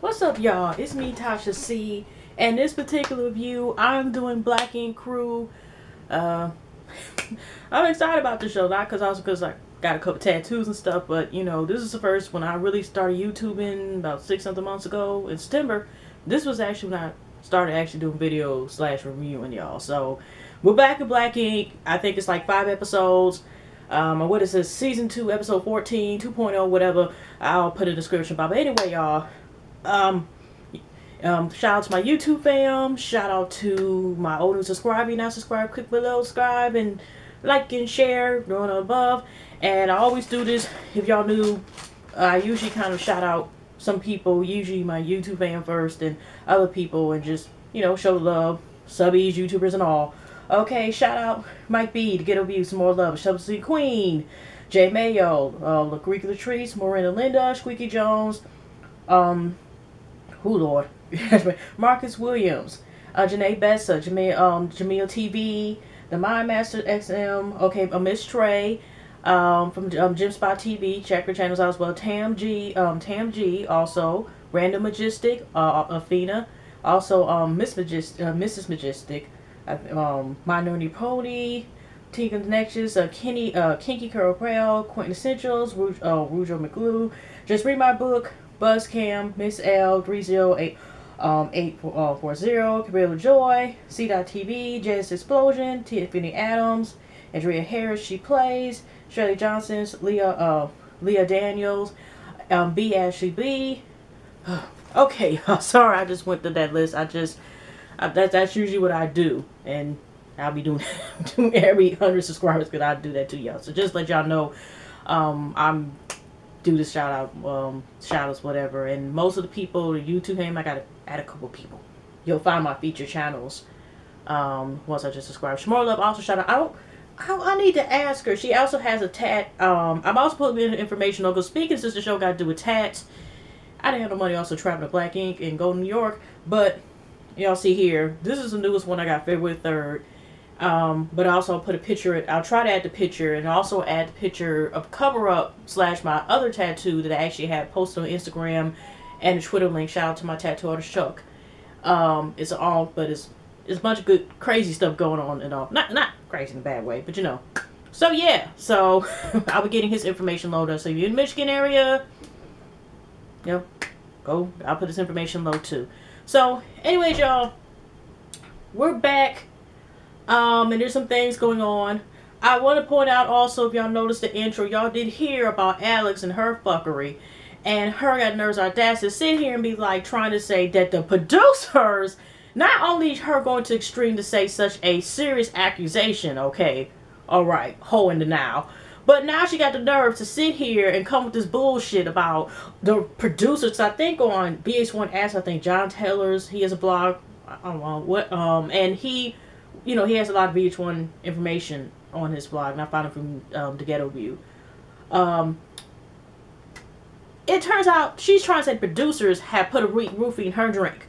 What's up, y'all? It's me, Tasha C. And this particular review, I'm doing Black Ink Crew. I'm excited about the show, not because I got a couple tattoos and stuff, but you know, this is the first when I really started YouTubing about 6-something months ago in September. This was actually when I started actually doing videos / reviewing, y'all. So we're back in Black Ink. I think it's like 5 episodes. What is this? Season 2, episode 14, 2.0, whatever. I'll put a description about. But anyway, y'all. Shout out to my YouTube fam. Shout out to my old new subscriber. You not subscribe, click below, subscribe, and like and share, doing above. And I always do this. If y'all knew, I usually kind of shout out some people, usually my YouTube fam first, and other people, and just, you know, show love, subbies, YouTubers, and all. Okay, shout out Mike B to get over you some more love. Shout out to Queen, Jay Mayo, Lagrika Latrice, Miranda Linda, Squeaky Jones, Lord, Marcus Williams, Janae Bessa, Jamil TV, the Mind Master XM, okay, Miss Trey, from Gym Spot TV, check her channels out as well. Tam G, also Random Majestic, Athena, also Mrs. Majestic, Minority Pony, Tegan Connections, Kinky Curl Prail, Quentin Essentials, Rujo McGlue, Just Read My Book, Buzzcam, Miss L 30840, Cabela Joy, C.TV, Jazz Explosion, Tiffany Adams, Andrea Harris, She Plays, Shirley Johnson, Leah Daniels, B Ashley B. Okay, sorry, I just went through that list. That's usually what I do, and I'll be doing every 100 subscribers because I do that to y'all. So just let y'all know, I'm do the shout outs, whatever. And most of the people, the YouTube name, I gotta add a couple people. You'll find my feature channels once I just subscribe. Samorezworld also shout out. I need to ask her. She also has a tat. I'm also putting in information on, because speaking since the show got to do with tats, I didn't have no money also traveling to Black Ink and go to New York. But y'all see here, this is the newest one I got, February 3rd. But I also put a picture, I'll try to add the picture, and also add the picture of cover up / my other tattoo that I actually had posted on Instagram and a Twitter link. Shout out to my tattoo artist Chuck. It's a bunch of good crazy stuff going on and all. Not crazy in a bad way, but you know. So yeah, so I'll be getting his information loaded. So if you're in the Michigan area, you know, go, I'll put his information low too. So anyways, y'all, we're back. And there's some things going on. I want to point out also, if y'all noticed the intro, y'all did hear about Alex and her fuckery. And her got nerves audacity to sit here and be like trying to say that the producers, not only her going to extreme to say such a serious accusation, okay, alright, hoe in the now, but now she got the nerve to sit here and come with this bullshit about the producers. I think on BH1 Ask, I think John Taylor's, he has a blog, I don't know what, and he, you know, he has a lot of VH1 information on his blog, and I found it from the Ghetto View. It turns out she's trying to say producers have put a roofie in her drink.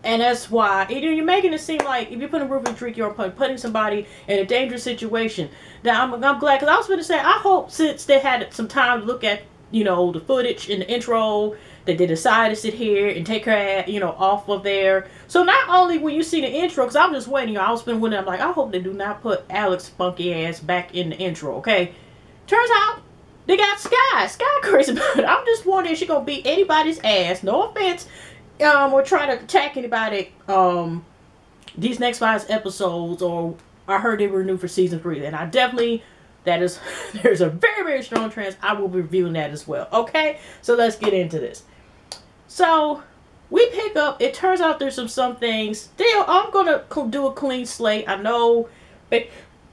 And that's why you're making it seem like if you put a roofie in drink, you're putting somebody in a dangerous situation. Now, I'm glad, because I was going to say, I hope since they had some time to look at, you know, the footage in the intro, that they decided to sit here and take her, you know, off of there. So not only when you see the intro, because I'm just waiting, I was been wondering, I'm like, I hope they do not put Alex funky ass back in the intro, okay? Turns out they got Sky crazy about it. I'm just wondering if she gonna beat anybody's ass. No offense, or try to attack anybody. These next 5 episodes, or I heard they were renewed for season 3, and I definitely. There's a very, very strong chance I will be reviewing that as well. Okay, so let's get into this. So we pick up. It turns out there's some things. Still, I'm gonna do a clean slate. I know,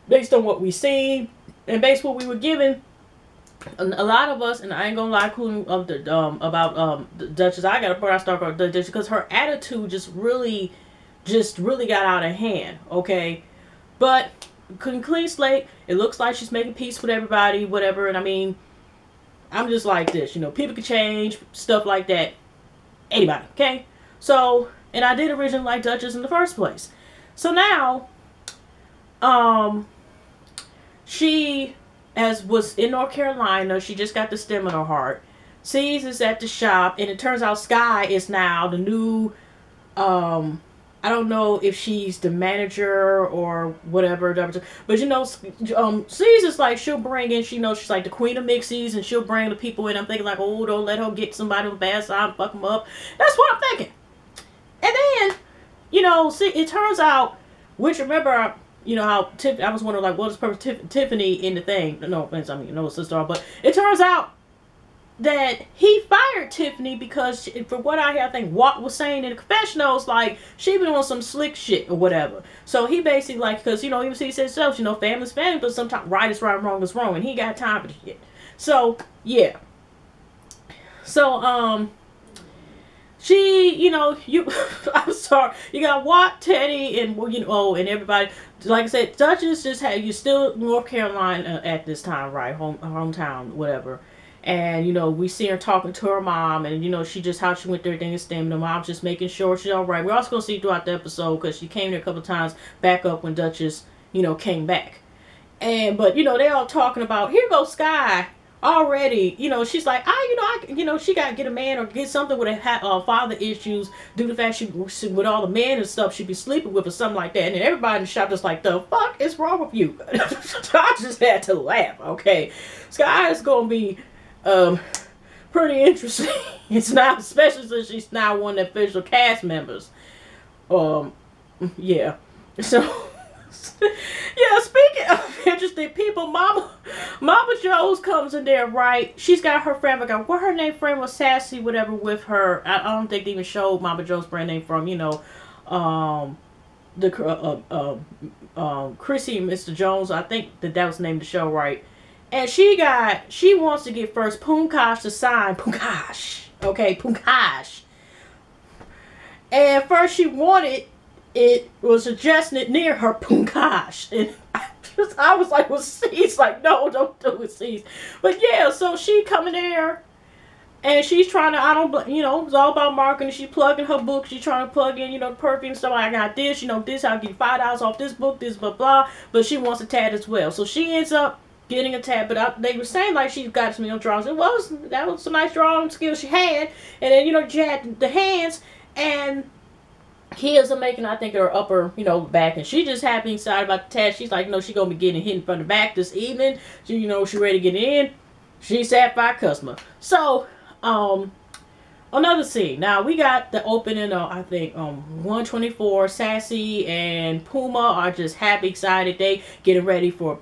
based on what we seen and based on what we were given, a lot of us, and I ain't gonna lie, including about the Duchess. I got to start about the Duchess because her attitude just really got out of hand. Okay, but. Clean slate. It looks like she's making peace with everybody, whatever. And I mean, I'm just like this, you know, people can change, stuff like that. Anybody, okay? So, and I did originally like Duchess in the first place. So now, she was in North Carolina. She just got the stem in her heart. C's is at the shop, and it turns out Sky is now the new, I don't know if she's the manager or whatever, but you know, C's is like, she'll bring in, she knows she's like the queen of mixies, and she'll bring the people in. I'm thinking like, oh, don't let her get somebody with bad side, fuck them up. That's what I'm thinking. And then, you know, see, it turns out, which remember, you know how I was wondering like, what is purpose Tiffany in the thing? No offense, I mean, you know, sister, but it turns out that he fired Tiffany because, for what I hear, I think Watt was saying in the confessionals, like, she been on some slick shit or whatever. So he basically, like, because, you know, even he said himself, you know, family's family, but sometimes right is right, wrong is wrong, and he got time for the shit. So, yeah. So, she, you know, I'm sorry, you got Watt, Teddy, and, you know, and everybody. Like I said, Duchess just had, you still North Carolina at this time, right? Hometown, whatever. And, you know, we see her talking to her mom, and, you know, she just, how she went through everything and STEM. The mom's just making sure she's all right. We're also going to see throughout the episode, because she came there a couple of times back up when Duchess, you know, came back. But, you know, they're all talking about, here goes Sky already. You know, she's like, she got to get a man or get something with a father issues due to the fact she with all the men and stuff she'd be sleeping with or something like that. And then everybody in the shop just like, the fuck is wrong with you? I just had to laugh. Okay, Sky is going to be pretty interesting. It's not, especially since she's now one of the official cast members. Yeah. So, yeah, speaking of interesting people, Mama Jones comes in there, right? She's got her friend, what her name friend was, Sassy, whatever, with her. I don't think they even showed Mama Jones' brand name from, you know, Chrissy and Mr. Jones. I think that was the name of the show, right? And she wants to get first Punkash to sign. Punkash. Okay, Punkash. And first she wanted it, was suggesting it near her Punkash. And I was like, well, C's like, no, don't do it, C's. But yeah, so she coming there. And she's trying to, you know, it's all about marketing. She's plugging her book. She's trying to plug in, you know, the perfume stuff. I got this, you know, this, I'll give you $5 off this book, this, blah, blah. But she wants a tat as well. So she ends up getting a tab, but they were saying like she got some, you know, drawings. Well, that was some nice drawing skills she had, and then, you know, she had the hands, and he is making, I think, her upper, you know, back, and she just happy excited about the tab. She's like, you know, she gonna be getting hit from the back this evening. She, you know, she ready to get in. She sat by a customer. So, another scene. Now we got the opening. I think 124. Sassy and Puma are just happy, excited. They getting ready for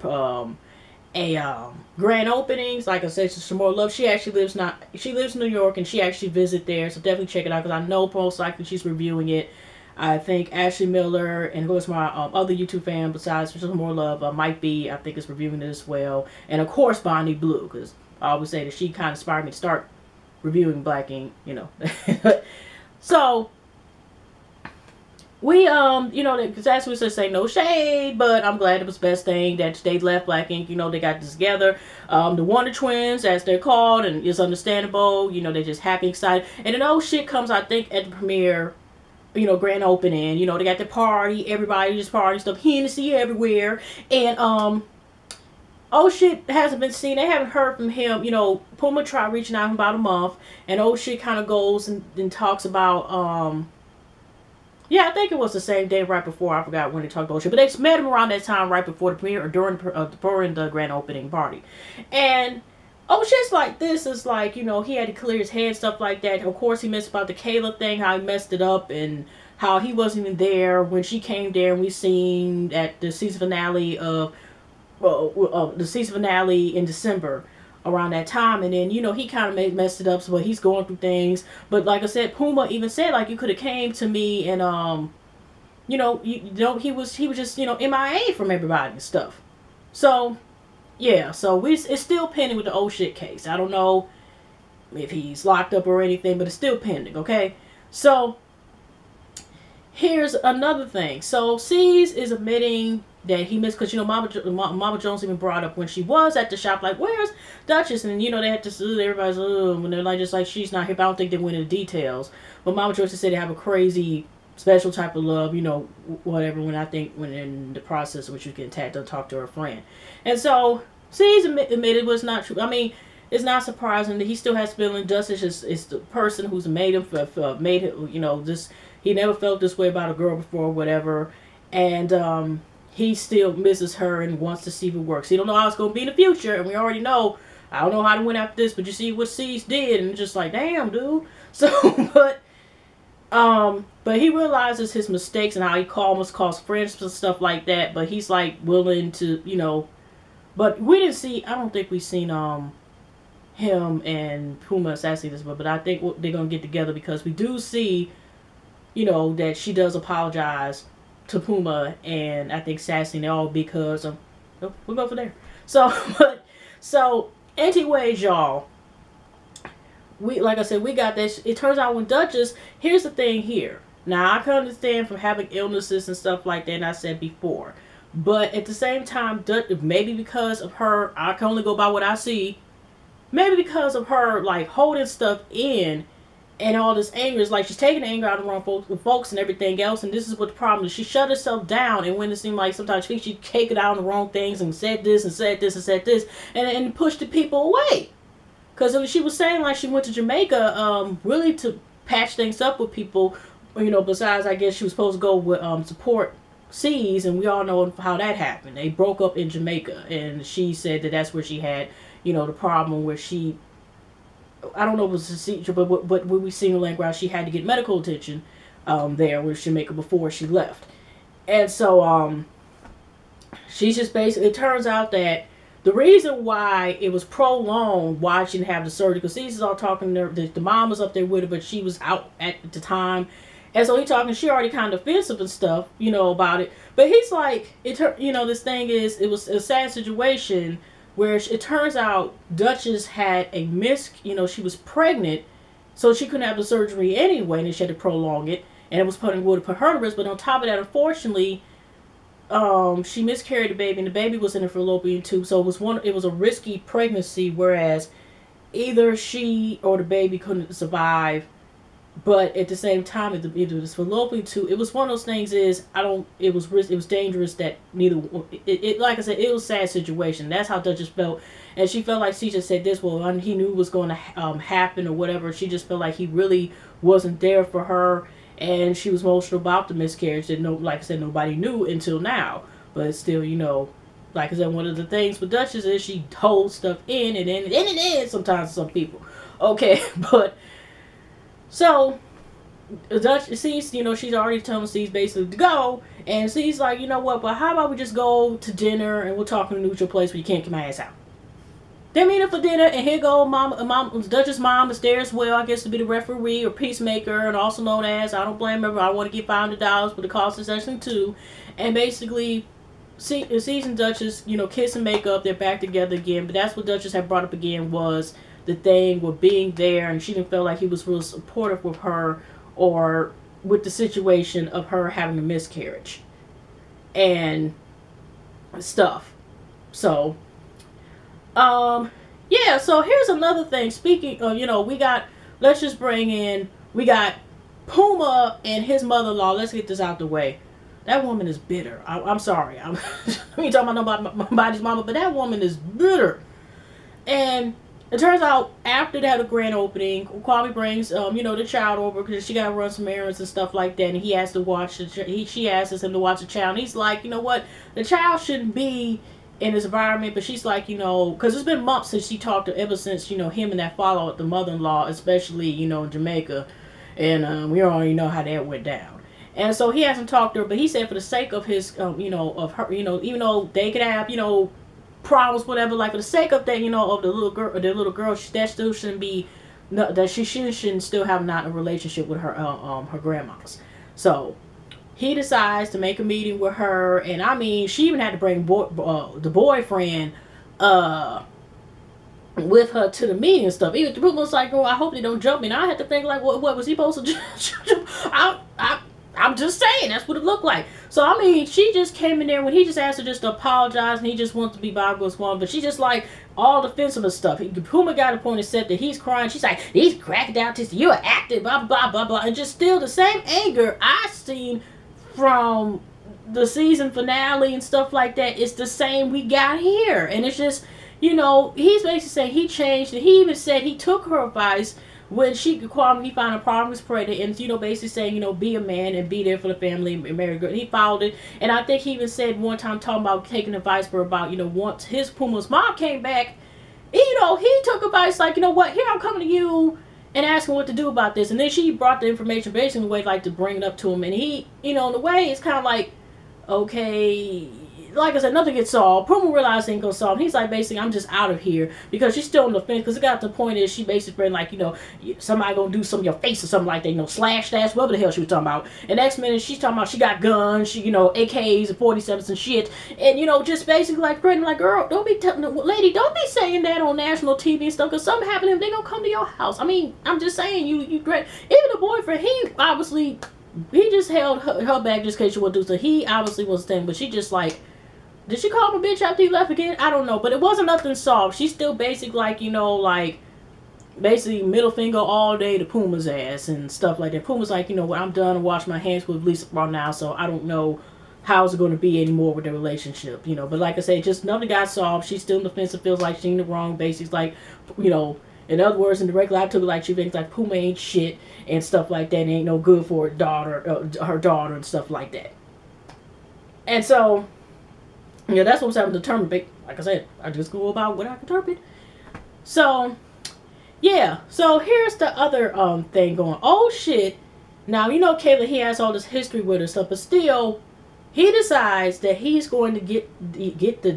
grand openings. Like I said, she's some more love. She actually lives in New York, and she actually visit there, so definitely check it out, because I know most likely she's reviewing it. I think Ashley Miller, and who's my other YouTube fan besides Some More Love, might be, I think, is reviewing it as well. And of course Bondy Blue, because I always say that she kind of inspired me to start reviewing Black ink, you know. So we, you know, because as we say, no shade, but I'm glad it was the best thing that they left Black ink. You know, they got this together. The Wonder Twins, as they're called, and it's understandable. You know, they're just happy, excited. And then oh shit comes, I think, at the premiere, you know, grand opening. You know, they got the party, everybody just party stuff, Hennessy everywhere. And oh shit hasn't been seen. They haven't heard from him. You know, Puma tried reaching out in about a month, and oh shit kind of goes and talks about yeah, I think it was the same day right before. I forgot when they talked about shit. But they met him around that time right before the premiere, or during the grand opening party. And oh shit's like, this is like, you know, he had to clear his head, stuff like that. Of course he missed about the Kayla thing, how he messed it up, and how he wasn't even there when she came there. And we seen at the season finale of the season finale in December, around that time. And then, you know, he kind of messed it up, so he's going through things. But like I said, Puma even said, like, you could have came to me, and you know, he was just, you know, MIA from everybody and stuff. So yeah, so it's still pending with the old shit case. I don't know if he's locked up or anything, but it's still pending. Okay, so here's another thing. So C's is admitting that he missed, because, you know, Mama Jones even brought up when she was at the shop, like, where's Duchess? And, you know, they had to, everybody's, when they're like, just like, she's not here. But I don't think they went into details. But Mama Jones said they have a crazy, special type of love, you know, whatever, when in the process of which you get tagged to talk to her friend. And so C's admitted it was not true. I mean, it's not surprising that he still has feelings. Justice is the person who's made him, made him, this, he never felt this way about a girl before, whatever. And he still misses her and wants to see if it works. He don't know how it's going to be in the future, and we already know, I don't know how to win after this, but you see what Cease did, and it's just like, damn, dude. So, but he realizes his mistakes and how he almost caused friends and stuff like that, but he's like willing to, but we didn't see, I don't think we seen, him and Puma assassinate this, but I think they're going to get together, because we do see, that she does apologize to Puma, and I think Sassy all because of, we'll go for there. So anyways, y'all, like I said, we got this. It turns out when Duchess, here's the thing here. Now, I can understand from having illnesses and stuff like that, and I said before, but at the same time, maybe because of her, I can only go by what I see, maybe because of her, like, holding stuff in, and all this anger is like she's taking the anger out of the wrong folks and everything else. And this is what the problem is. She shut herself down, and when it seemed like sometimes she take it out on the wrong things and said this and said this and said this and pushed the people away. Because she was saying like she went to Jamaica really to patch things up with people, besides I guess she was supposed to go with support C's, and we all know how that happened. They broke up in Jamaica, and she said that that's where she had, the problem where she, I don't know if it was a seizure, but when we seen the language, she had to get medical attention there with Jamaica before she left. And so she's just basically, it turns out that the reason why it was prolonged, why she didn't have the surgery, because Cece's all talking to her, the mom was up there with her, but she was out at the time. And so he talking, she already kind of offensive and stuff, about it. But he's like, this thing is, it was a sad situation where it turns out Duchess had a she was pregnant, so she couldn't have the surgery anyway, and she had to prolong it, and it was would put her at risk. But on top of that, unfortunately, she miscarried the baby, and the baby was in a fallopian tube, so it was a risky pregnancy, whereas either she or the baby couldn't survive. But at the same time, if it was fallopian tube, it was one of those things. It was dangerous that neither. Like I said, it was a sad situation. That's how Duchess felt, and she felt like she just said this. Well, he knew it was going to happen or whatever. She just felt like he really wasn't there for her, and she was emotional about the miscarriage. That like I said, nobody knew until now. But still, like I said, one of the things with Duchess is she holds stuff in, and then it is sometimes to some people. Okay, but. So, Duchess sees, she's already telling C's basically to go, and C's like, you know what, but how about we just go to dinner, and we'll talk in a neutral place where you can't get my ass out. They meet up for dinner, and here go Duchess' mom is there as well, I guess to be the referee or peacemaker, and also known as, I don't blame her, I want to get $500, but it costs us session too. And basically, C's and Duchess, kiss and make up, they're back together again, but that's what Duchess had brought up again was the thing with being there, and she didn't feel like he was real supportive with her or with the situation of her having a miscarriage and stuff. So yeah, so here's another thing. Speaking of, we got Puma and his mother-in-law. Let's get this out the way. That woman is bitter. I'm sorry, I ain't talking about nobody's mama, but that woman is bitter. And it turns out after they had a grand opening, Kwame brings, the child over because she got to run some errands and stuff like that, and he has to watch she asks him to watch the child, and he's like, you know what, the child shouldn't be in this environment, but she's like, because it's been months since she talked to, ever since, him and that follow-up, the mother-in-law, especially, in Jamaica, and we already know how that went down. And so he hasn't talked to her, but he said for the sake of his, of her, even though they could have, problems, whatever, like for the sake of that, of the little girl, that still shouldn't be, that she shouldn't still have not a relationship with her, her grandmas. So he decides to make a meeting with her, and I mean, she even had to bring the boyfriend, with her to the meeting and stuff. Even the room was like, oh, I hope they don't jump me. And I had to think like, what was he supposed to jump? I'm just saying, that's what it looked like. So, I mean, she just came in there when he just asked her just to apologize, and he just wants to be Bob's one, but she just like all defensive and stuff. Puma got a point and said that he's crying. She's like, he's cracking down to you're acting, blah, blah, blah, blah, and just still the same anger I seen from the season finale and stuff like that. It's the same we got here. And it's just, you know, he's basically saying he changed, and he even said he took her advice when she called him. He found a problem, was pregnant, and you know, basically saying, you know, be a man and be there for the family and marry a girl. And he followed it, and I think he even said one time talking about taking advice for about, you know, once his Puma's mom came back, you know, he took advice like, you know what, here I'm coming to you and asking what to do about this, and then she brought the information basically in a way like to bring it up to him, and he, you know, in a way it's kind of like, okay, like I said, nothing gets solved. Puma realized it ain't gonna solve. He's like, basically, I'm just out of here, because she's still on the fence, because it got to the point is she basically been like, you know, somebody gonna do some of your face or something like that, you know, slash that, whatever the hell she was talking about. And next minute she's talking about she got guns, she, you know, AKs and 47s and shit, and you know, just basically like threatening, like, girl, don't be lady, don't be saying that on national TV and stuff, because something happened to him, they gonna come to your house. I mean, I'm just saying, you even the boyfriend, he obviously, he just held her back just in case she would do so. He obviously was staying, but she just like, did she call him a bitch after he left again? I don't know. But it wasn't nothing solved. She's still basically like, you know, like, basically middle finger all day to Puma's ass and stuff like that. Puma's like, you know what, I'm done and wash my hands with Lisa right now, so I don't know how's it going to be anymore with their relationship, you know. But like I said, just nothing got solved. She's still in the fence and feels like she's in the wrong. Basically, like, you know, in other words, in the regular life, took it like she thinks like Puma ain't shit and stuff like that, and ain't no good for her daughter and stuff like that. And so, yeah, that's what's happening to determine. Like I said, I just go about what I can interpret. So, yeah. So here's the other thing going. Oh shit! Now you know Kayla. He has all this history with her stuff, but still, he decides that he's going to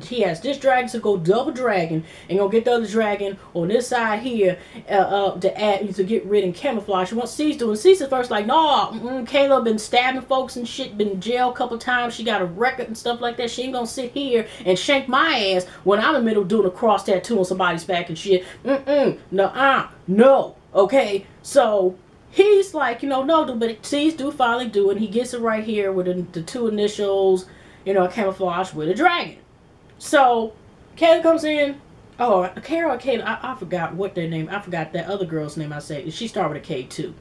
he has this dragon to go double dragon and go get the other dragon on this side here to get rid and camouflage. What C's doing? C's at first like, no, Kayla been stabbing folks and shit, been in jail a couple times. She got a record and stuff like that. She ain't gonna sit here and shank my ass when I'm in the middle doing a cross tattoo on somebody's back and shit. No. Okay, so he's like, you know, no, but C's do finally do it. He gets it right here with the two initials, you know, camouflage with a dragon. So, Kayla comes in. Oh, Carol or Kayla, I forgot what their name. I forgot that other girl's name I said. She started with a K too.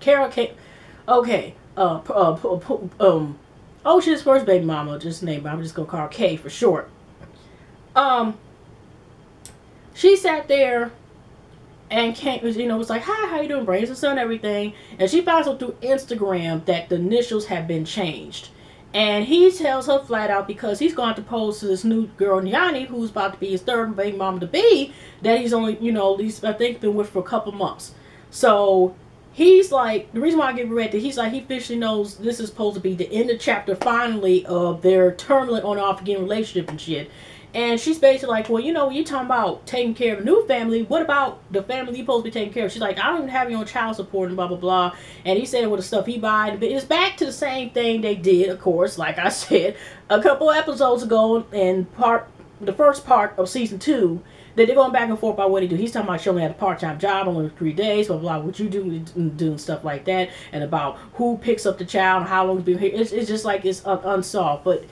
Carol, K. Okay. Oh, she's his first baby mama. Just name, but I'm just gonna call her K for short. She sat there and came, you know, was like, hi, how you doing, brains and son, everything. And she finds out through Instagram that the initials have been changed. And he tells her flat out, because he's going to propose to this new girl, Nyani, who's about to be his third baby mama to be, that he's only, you know, he's, I think, been with for a couple months. So he's like, the reason why I get read that he's like, he officially knows this is supposed to be the end of chapter finally of their turbulent on and off again relationship and shit. And she's basically like, well, you know, you're talking about taking care of a new family. What about the family you're supposed to be taking care of? She's like, I don't even have your own child support and blah, blah, blah. And he said it with the stuff he buys. But it's back to the same thing they did, of course, like I said, a couple episodes ago in the first part of season 2, that they're going back and forth about what he do. He's talking about she only had a part-time job, only 3 days, blah, blah, what you do, doing stuff like that. And about who picks up the child and how long it's been here. It's just like it's unsolved. But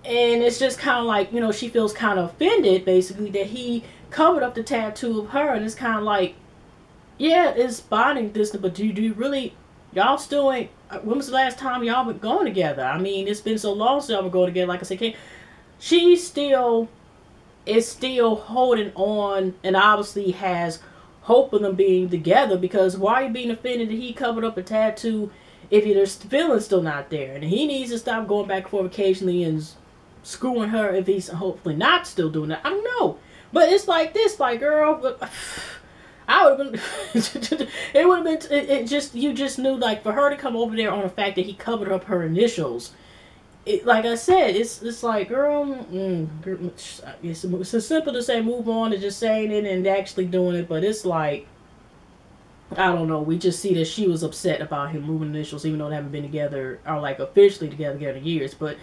and it's just kind of like, you know, she feels kind of offended, basically, that he covered up the tattoo of her. And it's kind of like, yeah, it's bonding distance, but do you really, y'all still ain't, when was the last time y'all been going together? I mean, it's been so long since y'all been going together. Like I said, she still is still holding on and obviously has hope of them being together, because why are you being offended that he covered up a tattoo if there's feelings still not there? And he needs to stop going back and forth occasionally and screwing her if he's hopefully not still doing that. I don't know. But it's like this, like, girl, I would have been, it would have been, it just, you just knew, like, for her to come over there on the fact that he covered up her initials, like I said, it's like, girl, it's so simple to say move on to just saying it and actually doing it, but it's like, I don't know, we just see that she was upset about him moving initials, even though they haven't been together, or like officially together in years, but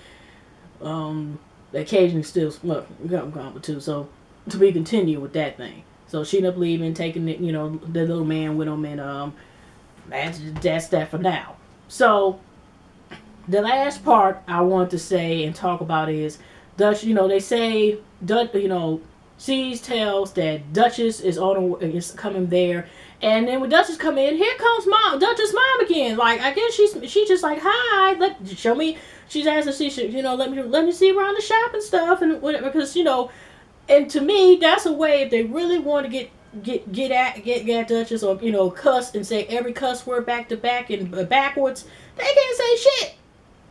occasionally still, look, gone with 2, so to be continued with that thing. So she ended up leaving, taking it, you know, the little man with him, and that's that for now. So the last part I want to say and talk about is Dutch. You know, they say you know, C's tells that Duchess is is coming there, and then when Duchess come in, here comes Duchess mom again. Like, I guess she's just like, hi, show me. She's asking, she should, you know, let me see around the shop and stuff and whatever, because, you know, And to me, that's a way, if they really want to get at Duchess, or, you know, cuss and say every cuss word back to back and backwards, they can't say shit.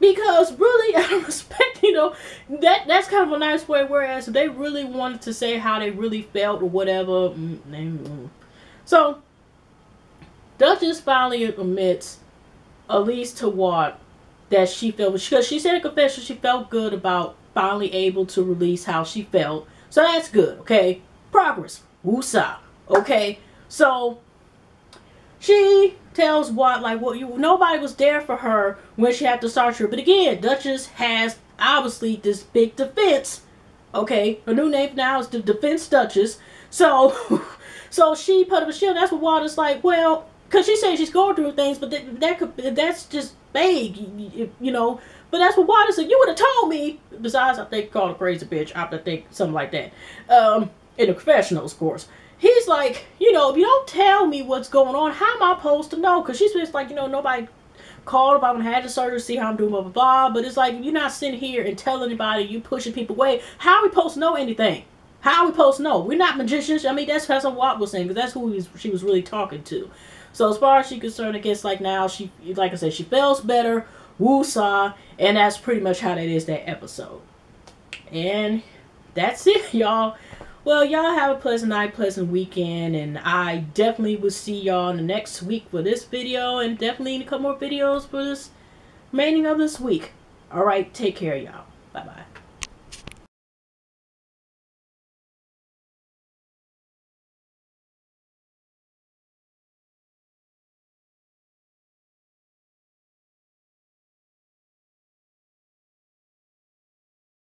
Because really, out of respect, you know, that's kind of a nice way. Whereas if they really wanted to say how they really felt or whatever, so Duchess finally admits, at least to Walt, that she felt, because she said in confession she felt good about finally able to release how she felt. So that's good, okay? Progress. Woosah. Okay? So she tells Watt, like, well, nobody was there for her when she had to start her. But again, Duchess has obviously this big defense. Okay? Her new name now is the Defense Duchess. So so she put up a shield. That's what Watt is like, well, because she says she's going through things, but that's just vague, you know. But that's what Water said. You would have told me. Besides, I think called a crazy bitch. I think something like that. In the confessionals, of course. He's like, you know, if you don't tell me what's going on, how am I supposed to know? Because she's just like, you know, nobody called if I had the surgery, see how I'm doing, blah, blah, blah. But it's like, you're not sitting here and telling anybody, you pushing people away. How are we supposed to know anything? How are we supposed to know? We're not magicians. I mean, that's what Watt was saying, because that's who she was really talking to. So as far as she's concerned, I guess, like, now, she, like I said, she feels better. Woosah. And that's pretty much how that is, that episode. And that's it, y'all. Well, y'all have a pleasant night, pleasant weekend, and I definitely will see y'all in the next week for this video, and definitely in a couple more videos for this remaining of this week. Alright, take care, y'all. Bye-bye.